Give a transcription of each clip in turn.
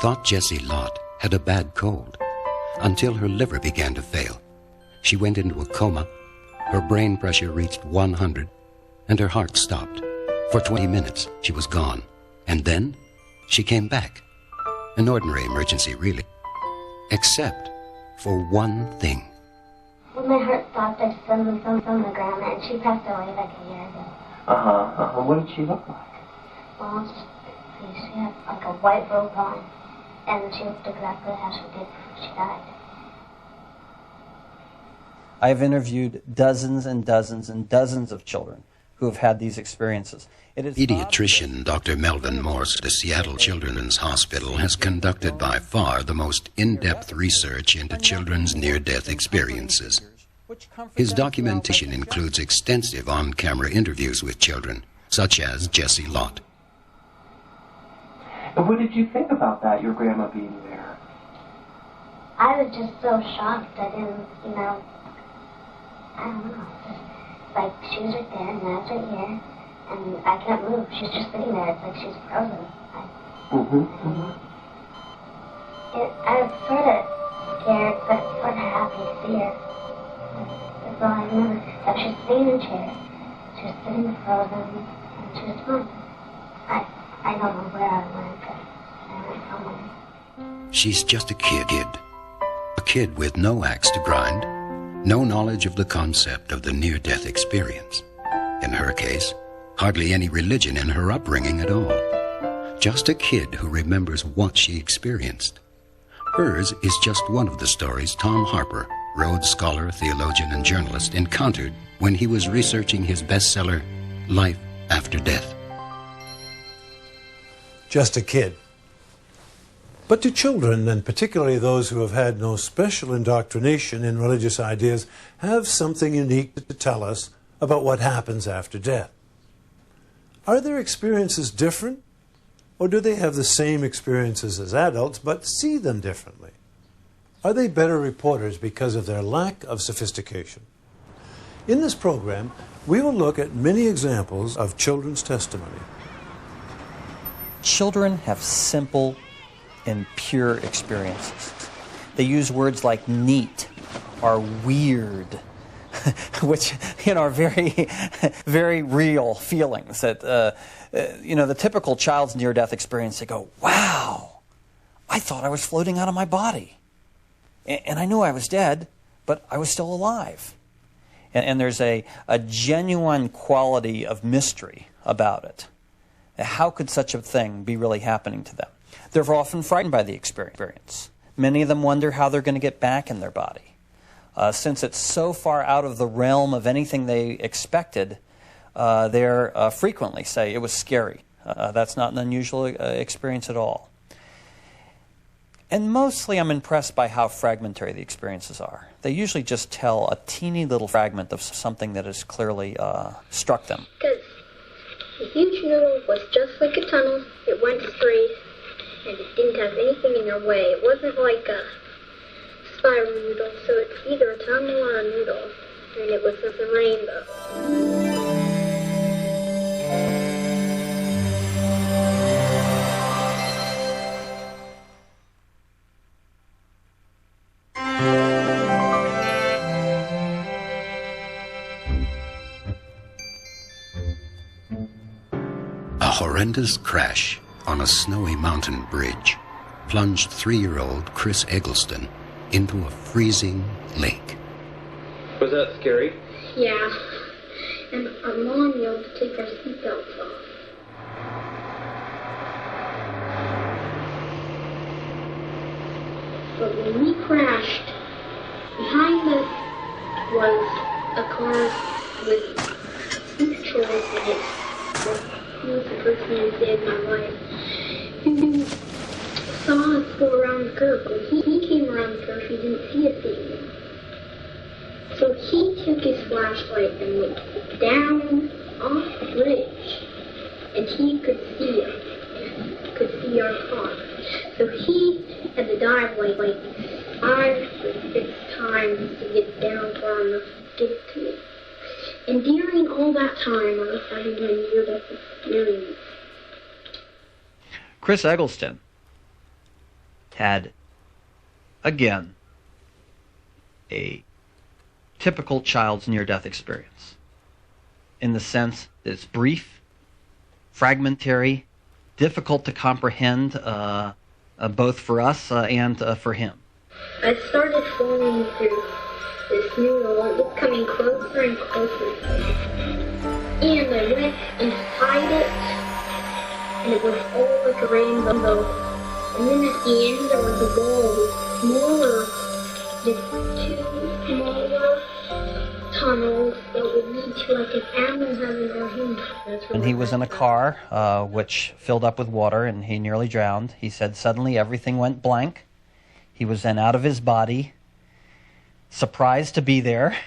thought Jessie Lott had a bad cold until her liver began to fail. She went into a coma, her brain pressure reached 100, and her heart stopped. For 20 minutes, she was gone. And then, she came back. An ordinary emergency, really. Except for one thing. When my heart stopped, I suddenly fell on the ground, and she passed away like a year ago. What did she look like? Well, she had like a white robe on, and she looked exactly how she did before she died. I've interviewed dozens and dozens and dozens of children who have had these experiences. Pediatrician Dr. Melvin Morse at the Seattle Children's Hospital has conducted by far the most in-depth research into children's near-death experiences. His documentation includes extensive on-camera interviews with children, such as Jessie Lott. And what did you think about that, your grandma being there? I was just so shocked. I didn't, I don't know. It's like she was right there, and I was right here, and I can't move. She's just sitting there. It's like she's frozen. I was sort of scared, but sort of happy to see her. That's all I remember. That she was sitting in a chair. She was sitting frozen, and she was fine. I don't know where I went, but I went somewhere. She's just a kid. A kid with no axe to grind, no knowledge of the concept of the near-death experience. In her case, hardly any religion in her upbringing at all. Just a kid who remembers what she experienced. Hers is just one of the stories Tom Harpur, Rhodes Scholar, theologian, and journalist, encountered when he was researching his bestseller, Life After Death. Just a kid. But to children, and particularly those who have had no special indoctrination in religious ideas, have something unique to tell us about what happens after death. Are their experiences different? Or do they have the same experiences as adults, but see them differently? Are they better reporters because of their lack of sophistication? In this program, we will look at many examples of children's testimony. Children have simple and pure experiences. They use words like neat or weird, which are very, very real feelings. That the typical child's near-death experience, they go, "Wow, I thought I was floating out of my body, and I knew I was dead, but I was still alive." And there's a genuine quality of mystery about it. How could such a thing be really happening to them? They're often frightened by the experience. Many of them wonder how they're going to get back in their body. Since it's so far out of the realm of anything they expected, they frequently say it was scary. That's not an unusual experience at all. And mostly I'm impressed by how fragmentary the experiences are. They usually just tell a teeny little fragment of something that has clearly struck them. Because the huge noodle was just like a tunnel. It went straight, and it didn't have anything in your way. It wasn't like a spiral noodle, so it's either a tunnel or a noodle, and it was just a rainbow. A horrendous crash on a snowy mountain bridge plunged 3-year-old Chris Eggleston into a freezing lake. Was that scary? Yeah, and our mom yelled to take our seatbelts off. But when we crashed, behind us was a car with 6 children in it. He was the person who saved my life. Who saw us go around the curve. When he came around the curve, he didn't see us anymore. So he took his flashlight and looked down off the bridge, and he could see us, could see our car. So he had to dive like 5 or 6 times to get down far enough to get to me. And during all that time, I was having a near-death experience. Chris Eggleston had, again, a typical child's near-death experience, in the sense that it's brief, fragmentary, difficult to comprehend, both for us and for him. I started falling through this noodle. It was coming closer and closer. And I went inside it, and it was all like a rainbow. And then at the end there was a ball with smaller, just two smaller tunnels that would lead to like an animal heaven or him. And he was in a car which filled up with water, and he nearly drowned. He said suddenly everything went blank. He was then out of his body, surprised to be there,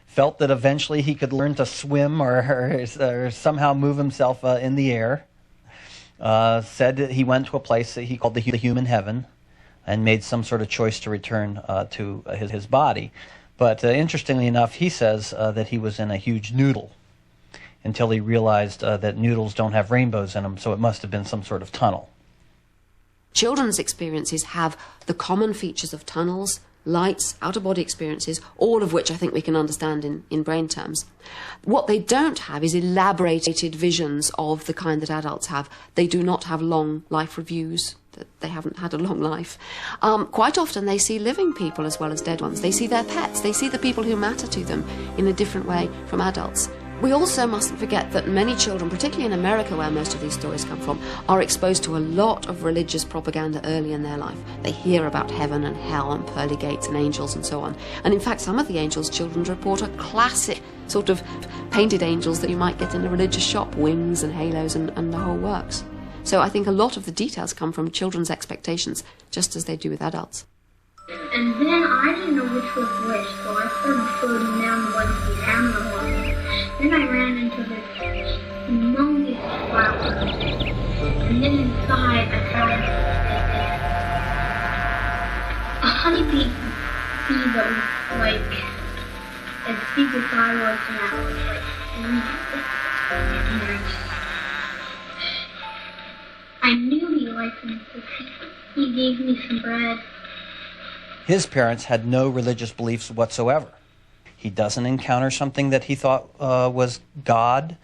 felt that eventually he could learn to swim or somehow move himself in the air. Said that he went to a place that he called the human heaven and made some sort of choice to return to his body. But interestingly enough, he says that he was in a huge noodle until he realized that noodles don't have rainbows in them, so it must have been some sort of tunnel. Children's experiences have the common features of tunnels, lights, out-of-body experiences, all of which I think we can understand in brain terms. What they don't have is elaborated visions of the kind that adults have. They do not have long life reviews. They haven't had a long life. Quite often they see living people as well as dead ones. They see their pets. They see the people who matter to them in a different way from adults. We also mustn't forget that many children, particularly in America where most of these stories come from, are exposed to a lot of religious propaganda early in their life. They hear about heaven and hell and pearly gates and angels and so on. And in fact, some of the angels children report are classic sort of painted angels that you might get in a religious shop, wings and halos and the whole works. So I think a lot of the details come from children's expectations, just as they do with adults. And then I didn't know which was which, so I started floating down one of these animals. Then I ran into this humongous flower. And then inside I found a honeybee that was like as big as I was now. And I knew he liked me because he gave me some bread. His parents had no religious beliefs whatsoever. He doesn't encounter something that he thought was God.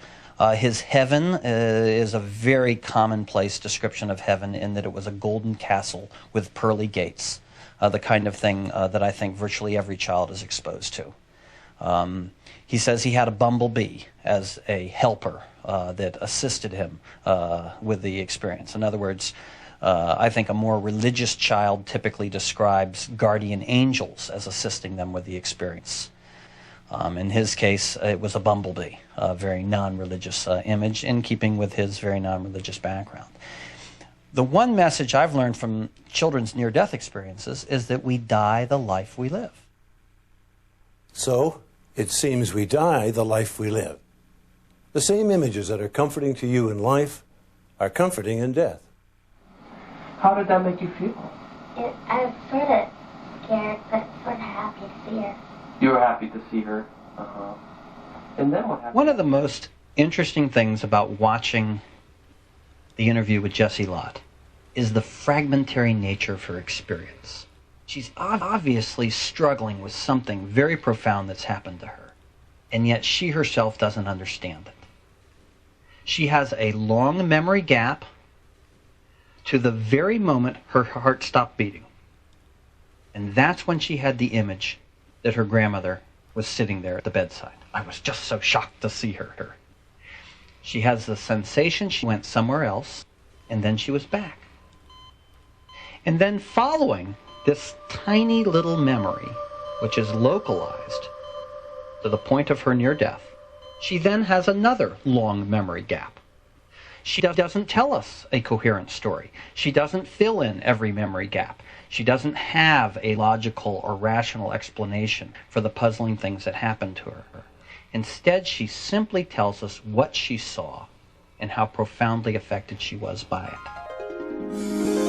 His heaven is a very commonplace description of heaven in that it was a golden castle with pearly gates, the kind of thing that I think virtually every child is exposed to. He says he had a bumblebee as a helper that assisted him with the experience. In other words, I think a more religious child typically describes guardian angels as assisting them with the experience. In his case, it was a bumblebee, a very non-religious image in keeping with his very non-religious background. The one message I've learned from children's near-death experiences is that we die the life we live. So, it seems we die the life we live. The same images that are comforting to you in life are comforting in death. How did that make you feel? I was sort of scared, but sort of happy to see her. You were happy to see her. And then what happened? One of the most interesting things about watching the interview with Jessie Lott is the fragmentary nature of her experience. She's obviously struggling with something very profound that's happened to her, and yet she herself doesn't understand it. She has a long memory gap to the very moment her heart stopped beating. And that's when she had the image that her grandmother was sitting there at the bedside. I was just so shocked to see her. She has the sensation she went somewhere else, and then she was back. And then following this tiny little memory, which is localized to the point of her near death, she then has another long memory gap. She doesn't tell us a coherent story. She doesn't fill in every memory gap. She doesn't have a logical or rational explanation for the puzzling things that happened to her. Instead, she simply tells us what she saw and how profoundly affected she was by it.